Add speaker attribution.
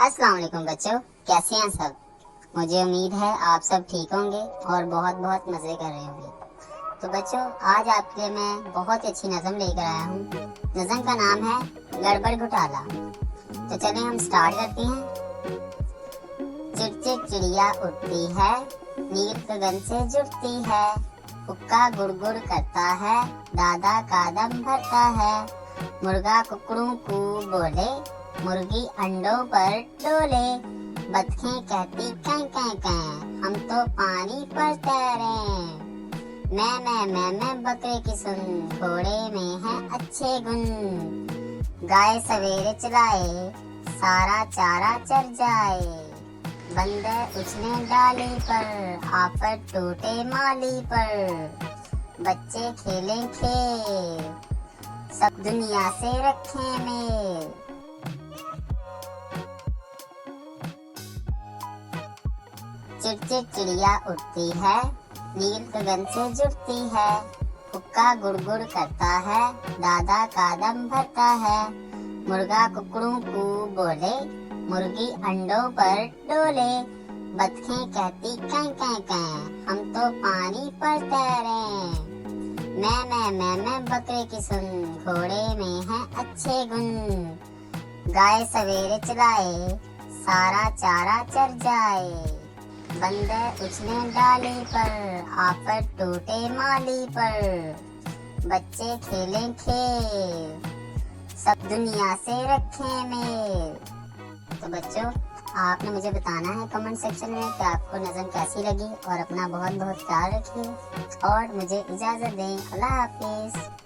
Speaker 1: अस्सलाम वालेकुम बच्चों, कैसे हैं सब। मुझे उम्मीद है आप सब ठीक होंगे और बहुत बहुत मज़े कर रहे होंगे। तो बच्चों, आज आपके लिए मैं बहुत अच्छी नज़म लेकर आया हूँ। नज़म का नाम है गड़बड़ घोटाला। तो चलें हम स्टार्ट करते हैं। चिड़ चिड़ चिड़िया उड़ती है, नील गगन से जुड़ती है, कुक्का गुड़ गुड़ करता है, दादा का दम भरता है, मुर्गा कुकड़ू कू बोले, मुर्गी अंडों पर डोले, बतखें कहती कैं कैं कैं, हम तो पानी पर तैरे, मैं बकरे की सुन, घोड़े में है अच्छे गुण, गाय सवेरे चलाए, सारा चारा चर जाए, बंदर उछले डाली पर, आफत टूटे माली पर, बच्चे खेलें खेल, सब दुनिया से रखें मेल। चिड़ चिड़ चिड़िया उड़ती है, नील गगन से जुड़ती है, कुक्का गुड़ गुड़ करता है, दादा का दम भरता है, मुर्गा कुकड़ू कू बोले, मुर्गी अंडों पर डोले, बतखें कहती कैं कैं कैं, हम तो पानी पर तैरे, मैं बकरे की सुन, घोड़े में है अच्छे गुण, गाय सवेरे चलाए, सारा चारा चर जाए, बंदर उछले डाली पर, आफत टूटे माली पर, बच्चे खेलें खेल, सब दुनिया से रखें मेल। तो बच्चों, आपने मुझे बताना है कमेंट सेक्शन में कि आपको नज़म कैसी लगी और अपना बहुत बहुत ख्याल रखिए और मुझे इजाज़त दें। अल्लाह हाफिज़।